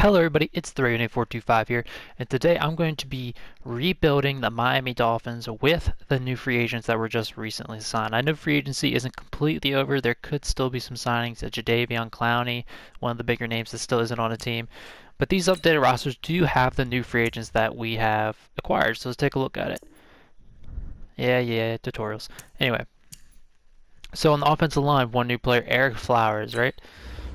Hello everybody, it's 38425 here, and today I'm going to be rebuilding the Miami Dolphins with the new free agents that were just recently signed. I know free agency isn't completely over. There could still be some signings. Jadeveon Clowney, one of the bigger names that still isn't on the team. But these updated rosters do have the new free agents that we have acquired, so let's take a look at it. Yeah, tutorials. Anyway, so on the offensive line, one new player, Eric Flowers, right?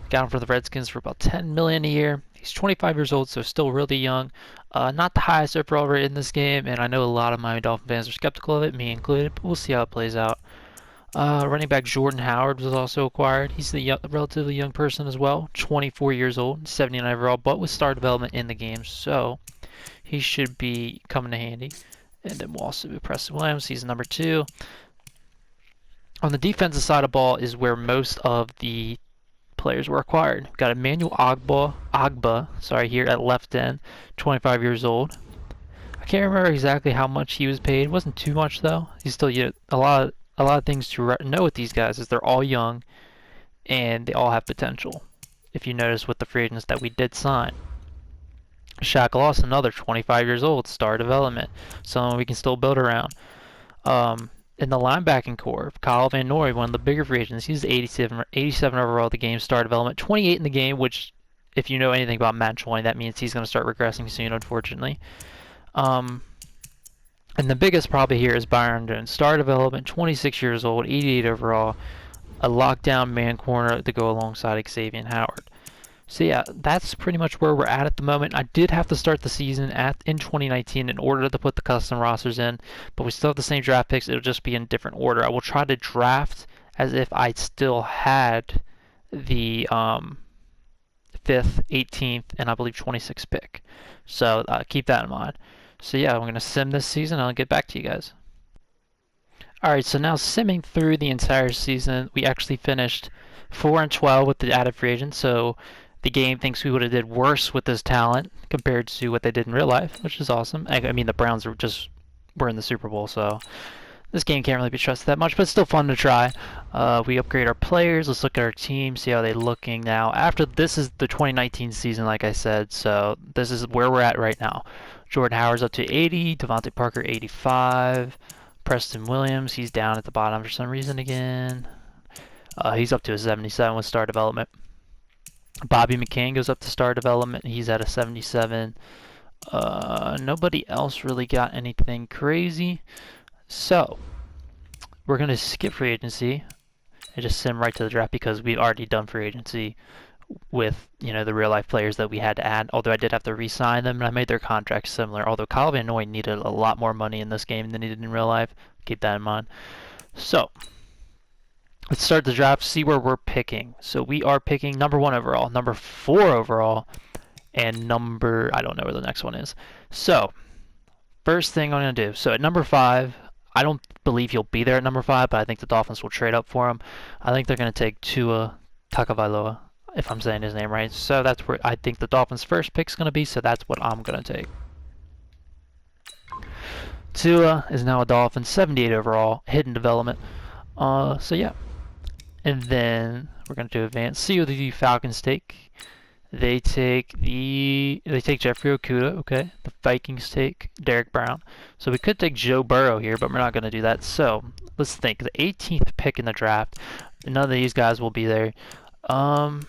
Got him for the Redskins for about $10 million a year. He's 25 years old, so still really young. Not the highest overall rate in this game, and I know a lot of Miami Dolphin fans are skeptical of it, me included, but we'll see how it plays out. Running back Jordan Howard was also acquired. He's a relatively young person as well, 24 years old, 79 overall, but with star development in the game, so he should be coming in handy. And then we'll also do Preston Williams. He's number 2. On the defensive side of the ball is where most of the players were acquired. We've got Emmanuel Agba, here at left end, 25 years old. I can't remember exactly how much he was paid. It wasn't too much though. He's still a lot of things to know with these guys is they're all young and they all have potential. If you notice with the free agents that we did sign. Shaq Lawson, another 25 years old, star development, someone we can still build around. In the linebacking core, Kyle Van Noy, one of the bigger free agents, he's 87 overall the game, star development, 28 in the game, which, if you know anything about Madden 20, that means he's going to start regressing soon, unfortunately. And the biggest probably here is Byron Jones, star development, 26 years old, 88 overall, a lockdown man corner to go alongside Xavier Howard. So yeah, that's pretty much where we're at the moment. I did have to start the season in 2019 in order to put the custom rosters in, but we still have the same draft picks. It'll just be in different order. I will try to draft as if I still had the 5th, 18th, and I believe 26th pick. So keep that in mind. So yeah, I'm going to sim this season, and I'll get back to you guys. Alright, so now simming through the entire season, we actually finished 4-12 with the added free agents, so the game thinks we would have did worse with this talent compared to what they did in real life, which is awesome. I mean, the Browns were in the Super Bowl, so this game can't really be trusted that much, but it's still fun to try. We upgrade our players. Let's look at our team, see how they're looking now. After this is the 2019 season, like I said, so this is where we're at right now. Jordan Howard's up to 80, Devontae Parker 85, Preston Williams, he's down at the bottom for some reason again. He's up to a 77 with star development. Bobby McCain goes up to star development. He's at a 77. Nobody else really got anything crazy. So, we're going to skip free agency and just sim right to the draft because we've already done free agency with, the real life players that we had to add. Although I did have to re-sign them and I made their contracts similar. Although Kyle Van Noy needed a lot more money in this game than he did in real life. Keep that in mind. So, let's start the draft, see where we're picking. So we are picking number 1 overall, number 4 overall, and I don't know where the next one is. So, first thing I'm going to do, so at number 5, I don't believe he'll be there at number 5, but I think the Dolphins will trade up for him. I think they're going to take Tua Tagovailoa, if I'm saying his name right. So that's where I think the Dolphins' first pick is going to be, so that's what I'm going to take. Tua is now a Dolphin, 78 overall, hidden development. So yeah. And then we're going to advance. See what the Falcons take. They take Jeffrey Okudah, okay. The Vikings take Derek Brown. So we could take Joe Burrow here, but we're not going to do that. So let's think. The 18th pick in the draft. None of these guys will be there. I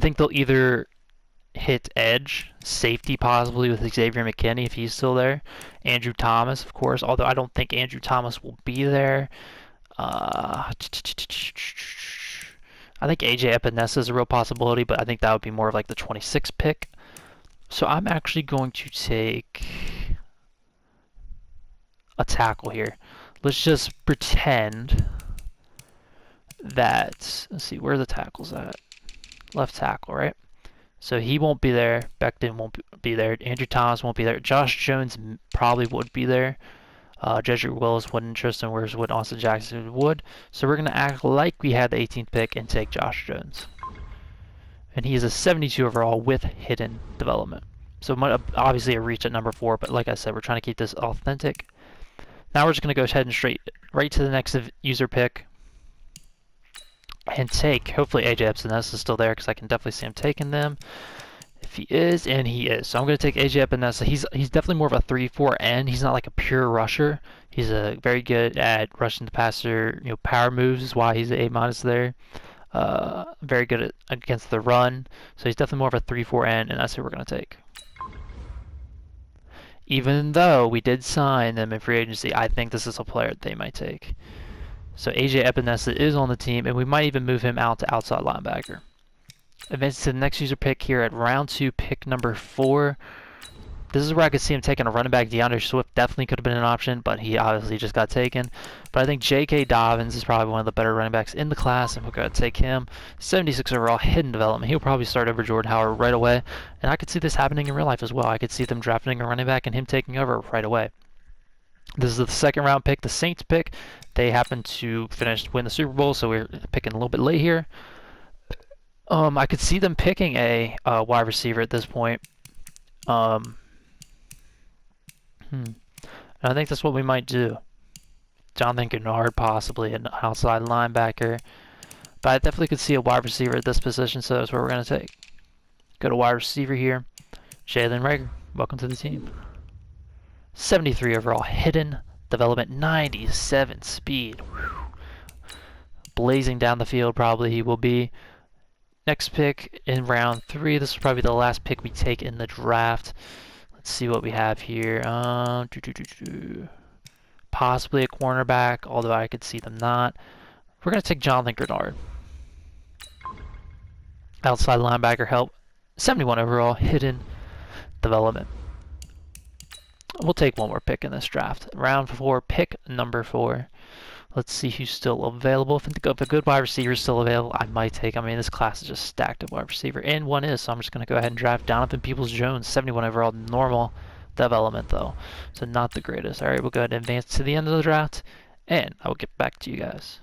think they'll either hit edge, safety possibly with Xavier McKinney if he's still there. Andrew Thomas, of course, although I don't think Andrew Thomas will be there. I think AJ Epinesa is a real possibility, but I think that would be more of like the 26th pick. So I'm actually going to take a tackle here. Let's just pretend that, let's see, where are the tackles at? Left tackle, right? So he won't be there. Becton won't be there. Andrew Thomas won't be there. Josh Jones probably would be there. Jedrick Willis wouldn't. Tristan Wirfs would. Austin Jackson would. So we're going to act like we had the 18th pick and take Josh Jones. And he is a 72 overall with hidden development. So obviously a reach at number 4, but like I said, we're trying to keep this authentic. Now we're just going to go ahead and right to the next user pick. And take, hopefully AJ Epinesa is still there because I can definitely see him taking them. if he is, and he is. So I'm going to take AJ Epinesa. He's definitely more of a 3-4 end. He's not like a pure rusher. He's very good at rushing the passer. Power moves is why he's an A- there. Very good against the run. So he's definitely more of a 3-4 end, and that's who we're going to take. Even though we did sign them in free agency, I think this is a player they might take. So AJ Epinesa is on the team, and we might even move him out to outside linebacker. Advance to the next user pick here at round 2, pick number 4. This is where I could see him taking a running back. DeAndre Swift definitely could have been an option, but he obviously just got taken. But I think J.K. Dobbins is probably one of the better running backs in the class, and we're going to take him. 76 overall, hidden development. He'll probably start over Jordan Howard right away, and I could see this happening in real life as well. I could see them drafting a running back and him taking over right away. This is the second round pick, the Saints pick. They happen to win the Super Bowl, so we're picking a little bit late here. I could see them picking a wide receiver at this point. I think that's what we might do. Jonathan Kennard, possibly an outside linebacker. But I definitely could see a wide receiver at this position, so that's where we're going to take. Go to wide receiver here. Jalen Reagor, welcome to the team. 73 overall, hidden development, 97 speed. Whew. Blazing down the field, probably he will be. Next pick in round 3. This is probably the last pick we take in the draft. Let's see what we have here. Possibly a cornerback, although I could see them not. We're going to take Jonathan Kennard. Outside linebacker help. 71 overall, hidden development. We'll take one more pick in this draft. Round 4, pick number 4. Let's see who's still available. If a good wide receiver is still available, I might take. I mean, this class is just stacked of wide receiver, and one is, so I'm just going to go ahead and draft Donovan Peoples-Jones, 71 overall, normal development, though, so not the greatest. All right, we'll go ahead and advance to the end of the draft, and I will get back to you guys.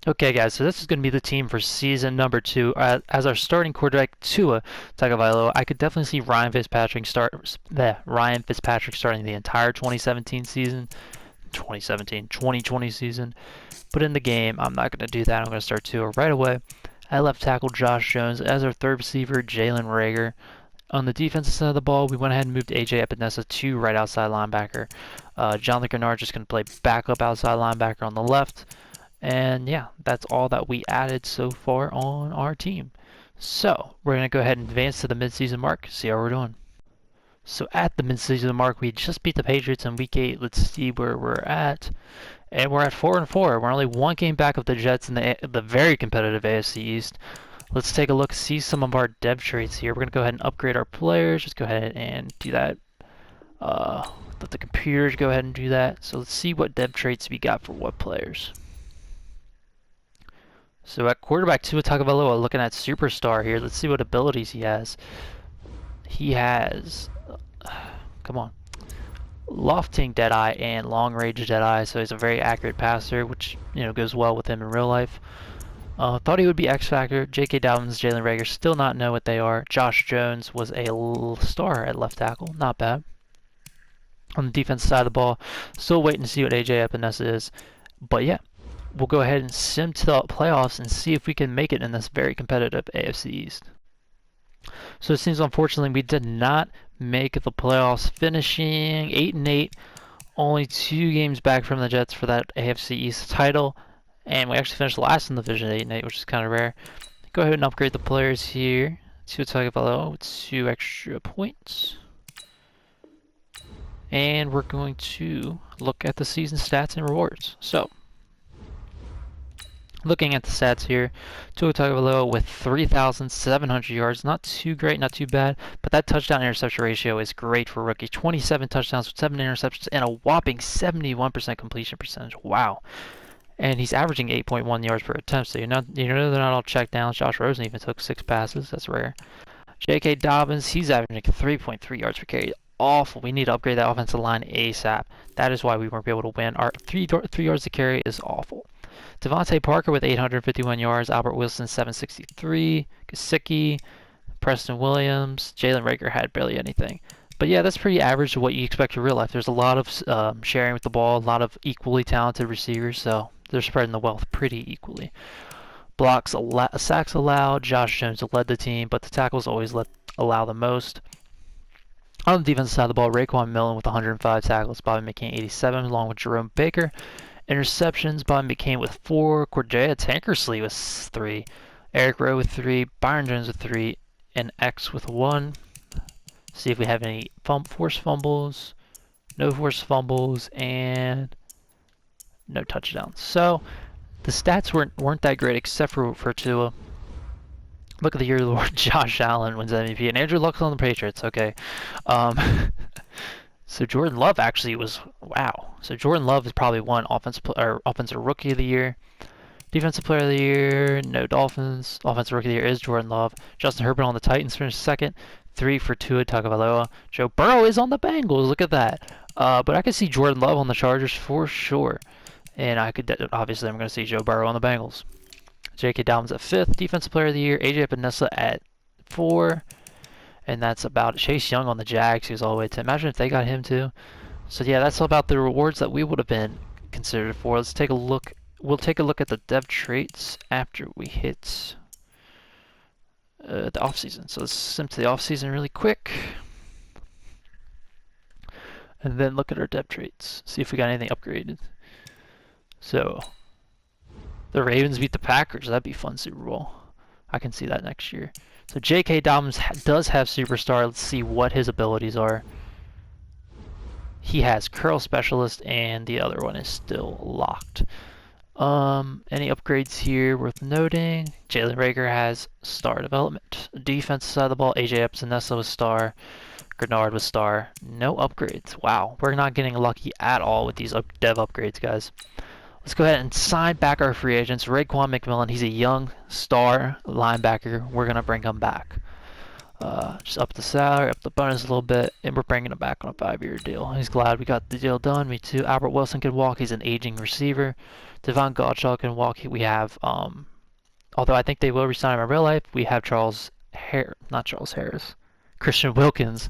Okay, guys, so this is going to be the team for season number 2. As our starting quarterback, Tua Tagovailoa, I could definitely see Ryan Fitzpatrick starting the entire 2020 season. But in the game, I'm not going to do that. I'm going to start Tua right away. At left tackle, Josh Jones. As our third receiver, Jalen Reagor. On the defensive side of the ball, we went ahead and moved AJ Epinesa to right outside linebacker. Jonathan Kennard just going to play backup outside linebacker on the left. And yeah, that's all that we added so far on our team. So we're going to go ahead and advance to the midseason mark, see how we're doing. So at the midseason mark, we just beat the Patriots in Week 8. Let's see where we're at. And we're at 4-4. We're only one game back of the Jets in the very competitive AFC East. Let's take a look, see some of our depth traits here. We're going to go ahead and upgrade our players. Just go ahead and do that. Let the computers go ahead and do that. So let's see what depth traits we got for what players. So at quarterback, Tua Tagovailoa, looking at superstar here. Let's see what abilities he has. He has, come on, lofting Deadeye and long range Deadeye, so he's a very accurate passer, which goes well with him in real life. Thought he would be X Factor. J.K. Dobbins, Jalen Reagor, still not know what they are. Josh Jones was a star at left tackle, not bad. On the defense side of the ball, still waiting to see what AJ Epinesa is, but yeah. We'll go ahead and sim to the playoffs and see if we can make it in this very competitive AFC East. So it seems unfortunately we did not make the playoffs, finishing 8-8, only 2 games back from the Jets for that AFC East title, and we actually finished last in the division 8-8, which is kind of rare. Go ahead and upgrade the players here to Tagovailoa with 2 extra points. And we're going to look at the season stats and rewards. So looking at the stats here, Tua Tagovailoa with 3,700 yards. Not too great, not too bad, but that touchdown interception ratio is great for a rookie. 27 touchdowns, 7 interceptions, and a whopping 71% completion percentage. Wow. And he's averaging 8.1 yards per attempt, so they're not all check downs. Josh Rosen even took 6 passes. That's rare. J.K. Dobbins, he's averaging 3.3 yards per carry. Awful. We need to upgrade that offensive line ASAP. That is why we weren't able to win. Our 3 yards to carry is awful. Devontae Parker with 851 yards. Albert Wilson 763. Gesicki, Preston Williams, Jalen Reagor had barely anything. But yeah, that's pretty average to what you expect in real life. There's a lot of sharing with the ball, a lot of equally talented receivers, so they're spreading the wealth pretty equally. Sacks allowed. Josh Jones led the team, but the tackles always led allow the most. On the defensive side of the ball, Raekwon Millen with 105 tackles, Bobby McCain 87, along with Jerome Baker. Interceptions, Bobby McCain with 4, Cordrea Tankersley with 3, Eric Rowe with 3, Byron Jones with 3, and X with 1. See if we have any forced fumbles. No forced fumbles, and no touchdowns. So the stats weren't that great except for Tua. Look at the year of the Lord. Josh Allen wins MVP, and Andrew Luck's on the Patriots. Okay. So Jordan Love actually was, wow. So Jordan Love is probably won offensive rookie of the year. Defensive player of the year, no Dolphins. Offensive rookie of the year is Jordan Love. Justin Herbert on the Titans finished second. 3 for Tua Tagovailoa. Joe Burrow is on the Bengals. Look at that. But I could see Jordan Love on the Chargers for sure. And I could, obviously, I'm going to see Joe Burrow on the Bengals. J.K. Dobbins at 5th. Defensive player of the year, A.J. Epinesa at 4. And that's about Chase Young on the Jags. He was all the way to. Imagine if they got him too. So yeah, that's all about the rewards that we would have been considered for. Let's take a look. We'll take a look at the dev traits after we hit the offseason. So let's sim to the offseason really quick. And then look at our dev traits. See if we got anything upgraded. So the Ravens beat the Packers. That'd be fun Super Bowl. I can see that next year. So J.K. Dobbins does have Superstar. Let's see what his abilities are. He has Curl Specialist, and the other one is still locked. Any upgrades here worth noting? Jalen Reagor has Star Development. Defensive side of the ball, A.J. Epinesa with Star. Grenard with Star. No upgrades. Wow, we're not getting lucky at all with these dev upgrades, guys. Let's go ahead and sign back our free agents. Raekwon McMillan, he's a young star linebacker. We're going to bring him back. Just up the salary, up the bonus a little bit, and we're bringing him back on a 5-year deal. He's glad we got the deal done. Me too. Albert Wilson can walk. He's an aging receiver. Devon Gottschall can walk. We have, although I think they will resign him in real life, we have Christian Wilkins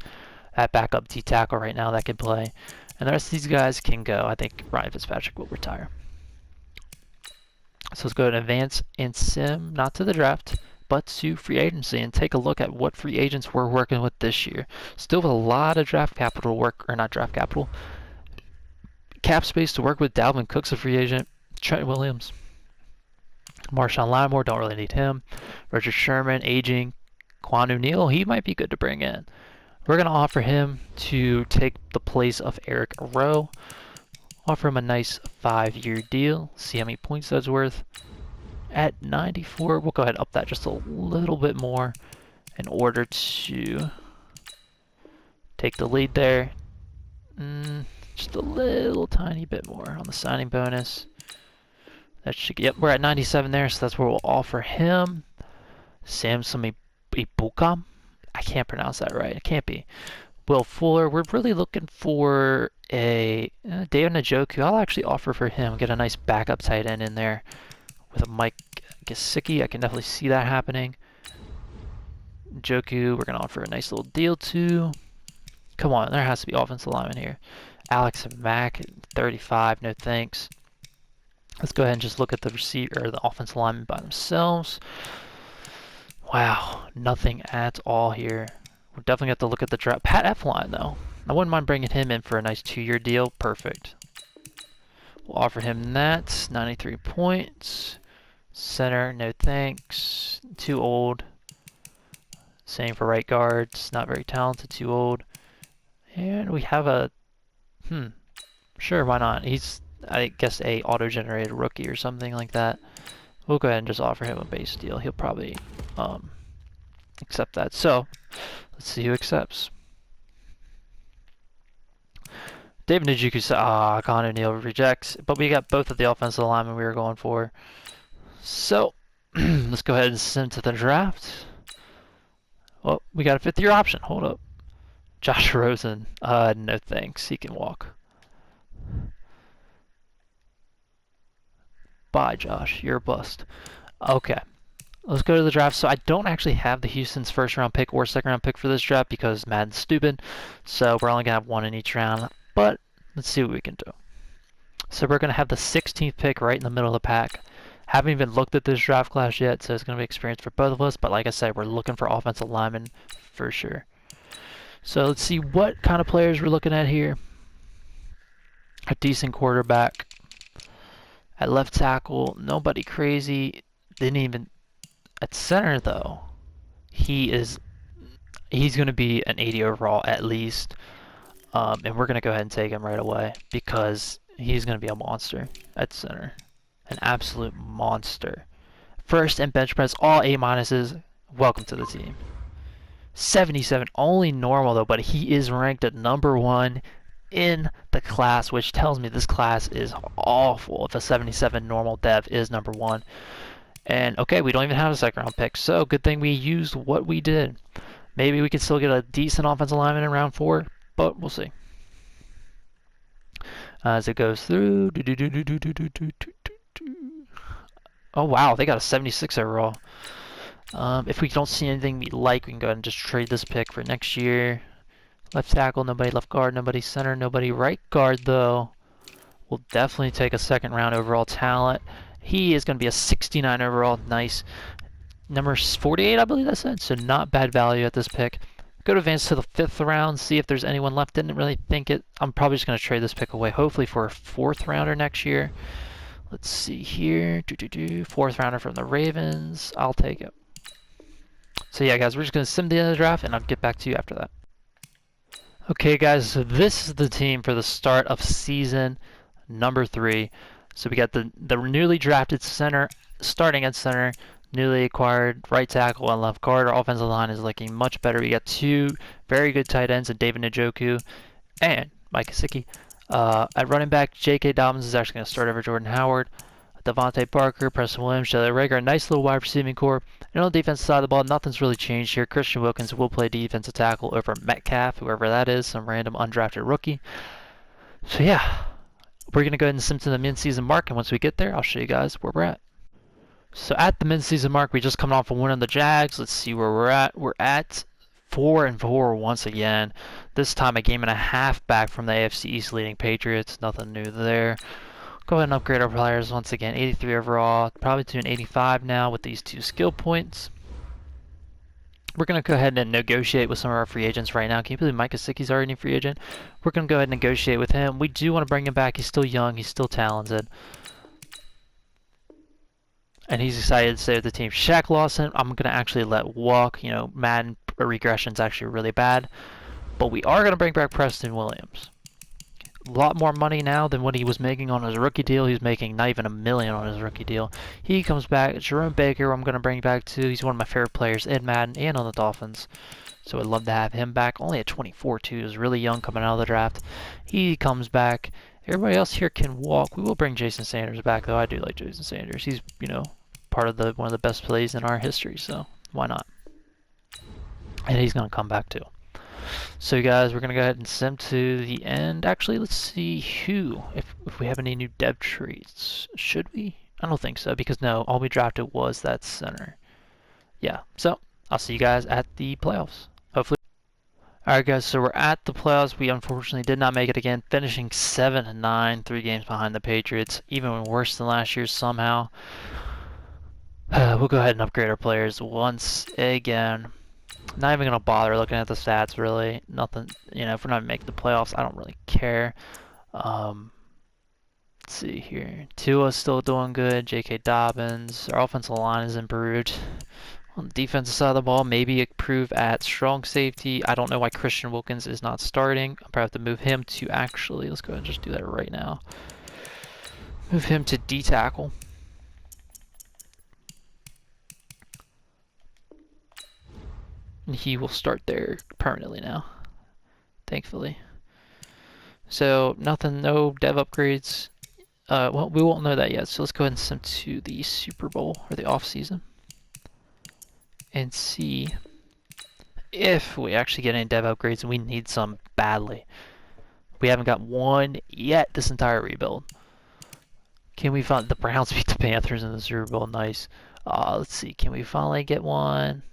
at backup D tackle right now that can play. And the rest of these guys can go. I think Ryan Fitzpatrick will retire. So let's go ahead and advance and sim, not to the draft, but to free agency and take a look at what free agents we're working with this year. Still with a lot of draft capital work, or not draft capital, cap space to work with. Dalvin Cook's a free agent. Trent Williams. Marshawn Lattimore, don't really need him. Richard Sherman, aging. Quan O'Neal, he might be good to bring in. We're going to offer him to take the place of Eric Rowe. Offer him a nice 5-year deal. See how many points that's worth. At 94, we'll go ahead and up that just a little bit more in order to take the lead there. Just a little tiny bit more on the signing bonus. That should get, yep, we're at 97 there, so that's where we'll offer him. Samson Ibukam. I can't pronounce that right. It can't be. Will Fuller. We're really looking for a David Njoku. I'll actually offer for him. Get a nice backup tight end in there with a Mike Gesicki. I can definitely see that happening. Njoku, we're going to offer a nice little deal to. Come on, there has to be offensive lineman here. Alex Mack, 35. No thanks. Let's go ahead and just look at the receiver or the offensive lineman by themselves. Wow, nothing at all here. We're definitely going to have to look at the draft. Pat Elflein, though. I wouldn't mind bringing him in for a nice 2-year deal. Perfect. We'll offer him that. 93 points. Center, no thanks. Too old. Same for right guards. Not very talented, too old. And we have a... Sure, why not? He's, I guess, a auto-generated rookie or something like that. We'll go ahead and just offer him a base deal. He'll probably accept that. So, let's see who accepts. David Njoku, Con O'Neal rejects, but we got both of the offensive linemen we were going for. So, let's go ahead and send to the draft. Well, we got a 5th-year option. Hold up. Josh Rosen, no thanks. He can walk. Bye, Josh. You're a bust. Okay. Let's go to the draft. So I don't actually have the Houston's 1st-round pick or 2nd-round pick for this draft because Madden's stupid. So we're only going to have one in each round. But let's see what we can do. So we're going to have the 16th pick right in the middle of the pack. Haven't even looked at this draft class yet, so it's going to be experience for both of us. But like I said, we're looking for offensive linemen for sure. So let's see what kind of players we're looking at here. A decent quarterback. At left tackle, nobody crazy. Didn't even at center though. He's going to be an 80 overall at least. And we're going to go ahead and take him right away because he's going to be a monster at center. An absolute monster. First and bench press, all A minuses. Welcome to the team. 77, only normal though, but he is ranked at #1 in the class, which tells me this class is awful if a 77 normal dev is #1. And okay, we don't even have a second round pick, so good thing we used what we did. Maybe we could still get a decent offensive lineman in round 4, but we'll see. As it goes through. Oh wow, they got a 76 overall. If we don't see anything we like, we can go ahead and just trade this pick for next year. Left tackle, nobody. Left guard, nobody. Center, nobody. Right guard, though, we'll definitely take a second round overall talent. He is going to be a 69 overall. Nice. Number 48, I believe that's it. So not bad value at this pick. Go to advance to the 5th round, see if there's anyone left. Didn't really think it. I'm probably just going to trade this pick away, hopefully for a 4th rounder next year. Let's see here. 4th rounder from the Ravens. I'll take it. So yeah, guys, we're just going to sim the end of the draft, and I'll get back to you after that. Okay, guys, so this is the team for the start of season number 3. So we got the newly drafted center, starting at center, newly acquired right tackle and left guard. Our offensive line is looking much better. We got 2 very good tight ends, and David Njoku and Mike Gesicki. At running back, J.K. Dobbins is actually going to start over Jordan Howard. Devontae Parker, Preston Williams, Shelly Rager, a nice little wide receiving core. And on the defensive side of the ball, nothing's really changed here. Christian Wilkins will play defensive tackle over Metcalf, whoever that is, some random undrafted rookie. So yeah, we're going to go ahead and sim to the mid-season mark, and once we get there, I'll show you guys where we're at. So at the mid-season mark, we just come off a win on the Jags. Let's see where we're at. We're at 4-4 once again. This time a game and a half back from the AFC East leading Patriots. Nothing new there. Go ahead and upgrade our players once again. 83 overall, probably to an 85 now with these 2 skill points. We're going to go ahead and negotiate with some of our free agents right now. Can you believe Mike Gesicki's already a free agent? We're going to go ahead and negotiate with him. We do want to bring him back. He's still young. He's still talented. And he's excited to stay with the team. Shaq Lawson, I'm going to actually let walk. You know, Madden regression's actually really bad. But we are going to bring back Preston Williams. A lot more money now than what he was making on his rookie deal. He's making not even $1 million on his rookie deal. He comes back. Jerome Baker, I'm going to bring back too. He's one of my favorite players in Madden and on the Dolphins. So I'd love to have him back. Only at 24 too. He was really young coming out of the draft. He comes back. Everybody else here can walk. We will bring Jason Sanders back though. I do like Jason Sanders. He's, you know, part of one of the best plays in our history. So why not? And he's going to come back too. So guys, we're going to go ahead and sim to the end. Actually, let's see if we have any new dev traits. Should we? I don't think so, because no, all we drafted was that center. Yeah, so I'll see you guys at the playoffs, hopefully. Alright guys, so we're at the playoffs. We unfortunately did not make it again, finishing 7-9, 3 games behind the Patriots, even worse than last year somehow. We'll go ahead and upgrade our players once again. Not even going to bother looking at the stats, really. Nothing, you know, if we're not making the playoffs, I don't really care. Let's see here. Tua's still doing good. J.K. Dobbins. Our offensive line is improved. On the defensive side of the ball, maybe improve at strong safety. I don't know why Christian Wilkins is not starting. I'll probably have to move him to actually, let's go ahead and just do that right now. Move him to D-tackle. And he will start there permanently now, thankfully. So nothing, no dev upgrades. Well, we won't know that yet. So let's go ahead and sim to the Super Bowl or the off season and see if we actually get any dev upgrades, and we need some badly. We haven't got one yet this entire rebuild. Can we find the Browns beat the Panthers in the Super Bowl? Nice. Let's see. Can we finally get one?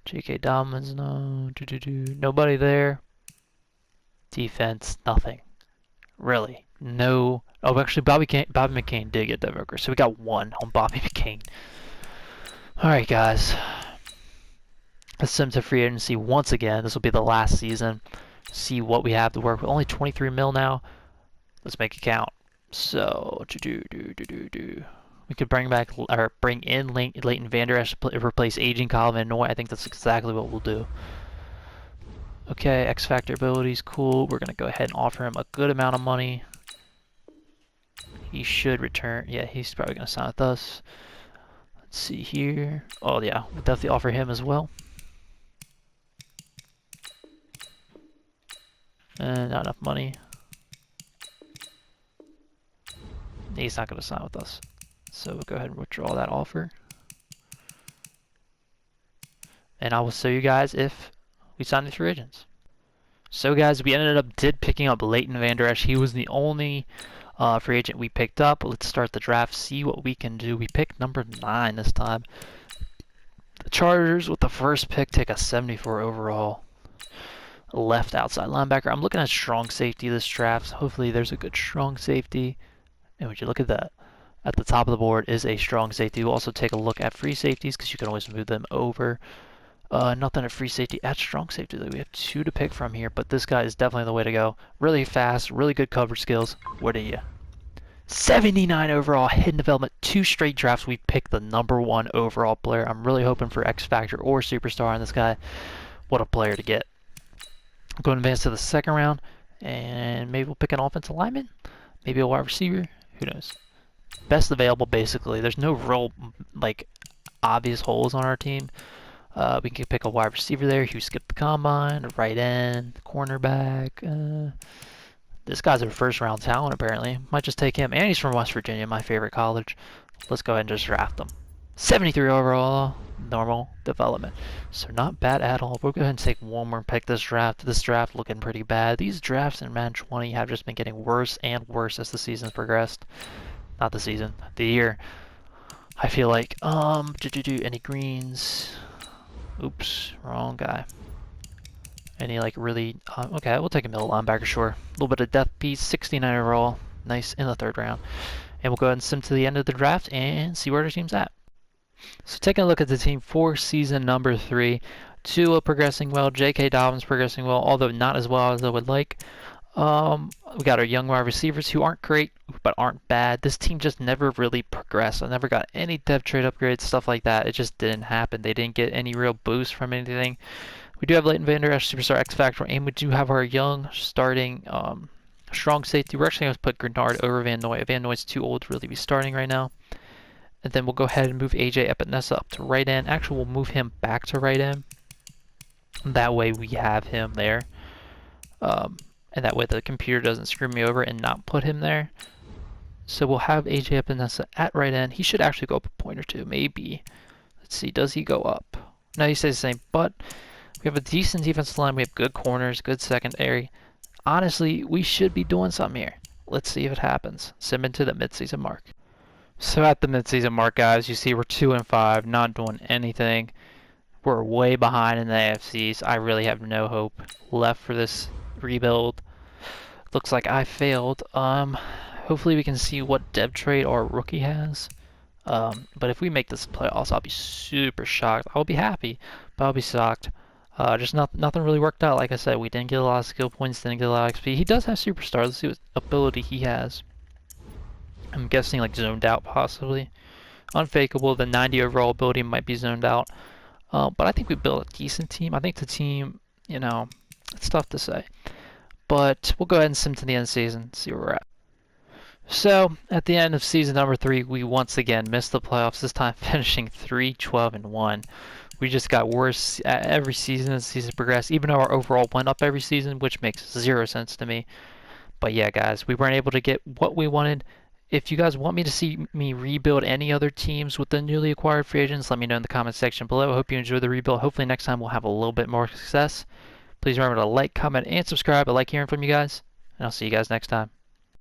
J.K. Dobbins, no. Nobody there. Defense, nothing. Really. No. Oh, actually, Bobby McCain did get Devin Booker, so we got one on Bobby McCain. All right, guys. Let's sim to free agency once again. This will be the last season. See what we have to work with. Only 23 mil now. Let's make it count. So, we could bring in Leighton Vander Esch to replace aging Kyle Van Noy. I think that's exactly what we'll do. Okay, X Factor abilities, cool. We're gonna go ahead and offer him a good amount of money. He should return. Yeah, he's probably gonna sign with us. Let's see here. Oh yeah, we'll definitely offer him as well. And not enough money. He's not gonna sign with us. So we'll go ahead and withdraw that offer. And I will show you guys if we sign the free agents. So guys, we ended up picking up Leighton Vander Esch. He was the only free agent we picked up. Let's start the draft, see what we can do. We picked number 9 this time. The Chargers with the first pick take a 74 overall left outside linebacker. I'm looking at strong safety this draft. Hopefully there's a good strong safety. And would you look at that? At the top of the board is a strong safety. We'll also take a look at free safeties because you can always move them over. Nothing at free safety. At strong safety, we have 2 to pick from here, but this guy is definitely the way to go. Really fast, really good coverage skills. What are you? 79 overall, hidden development. 2 straight drafts, we picked the number 1 overall player. I'm really hoping for X Factor or Superstar on this guy. What a player to get. I'm going to advance to the second round, and maybe we'll pick an offensive lineman. Maybe a wide receiver. Who knows? Best available, basically. There's no real, obvious holes on our team. We can pick a wide receiver there who skipped the combine, a right end, cornerback. This guy's a first round talent apparently. Might just take him. And he's from West Virginia, my favorite college. Let's go ahead and just draft him. 73 overall, normal development. So not bad at all. We'll go ahead and take one more pick this draft. This draft looking pretty bad. These drafts in Madden 20 have just been getting worse and worse as the season's progressed. Not the season, the year. I feel like, any greens? Oops, wrong guy. Any really, okay, we'll take a middle linebacker, sure. A little bit of depth piece, 69 overall, nice in the third round. And we'll go ahead and sim to the end of the draft and see where our team's at. So taking a look at the team for season number 3, Tua progressing well, J.K. Dobbins progressing well, although not as well as I would like. We got our young wide receivers who aren't great, but aren't bad. This team just never really progressed. I never got any depth trade upgrades, stuff like that. It just didn't happen. They didn't get any real boost from anything. We do have Leighton Vander Esch, Superstar X Factor, and we do have our young starting strong safety. We're actually going to put Grenard over Van Noy. Van Noy's too old to really be starting right now. And then we'll go ahead and move AJ Epinesa up to right end. Actually, we'll move him back to right end. That way we have him there. And that way the computer doesn't screw me over and not put him there. So we'll have AJ Epinesa at right end. He should actually go up a point or 2, maybe. Let's see, does he go up? No, he stays the same, but we have a decent defensive line. We have good corners, good secondary. Honestly, we should be doing something here. Let's see if it happens. Sim into the midseason mark. So at the midseason mark, guys, you see we're 2-5, not doing anything. We're way behind in the AFCs. I really have no hope left for this rebuild. Looks like I failed. Hopefully we can see what depth trade our rookie has. But if we make this playoffs, I'll be super shocked. I'll be happy, but I'll be shocked. Just nothing really worked out. Like I said, we didn't get a lot of skill points, didn't get a lot of XP. He does have Superstar. Let's see what ability he has. I'm guessing zoned out possibly. Unfakeable, the 90 overall ability might be zoned out. But I think we built a decent team. I think the team, it's tough to say. But we'll go ahead and sim to the end of the season, see where we're at. So, at the end of season number 3, we once again missed the playoffs, this time finishing 3-12-1. We just got worse every season as the season progressed, even though our overall went up every season, which makes 0 sense to me. But yeah, guys, we weren't able to get what we wanted. If you guys want me to see me rebuild any other teams with the newly acquired free agents, let me know in the comment section below. I hope you enjoy the rebuild. Hopefully next time we'll have a little bit more success. Please remember to like, comment, and subscribe. I like hearing from you guys, and I'll see you guys next time.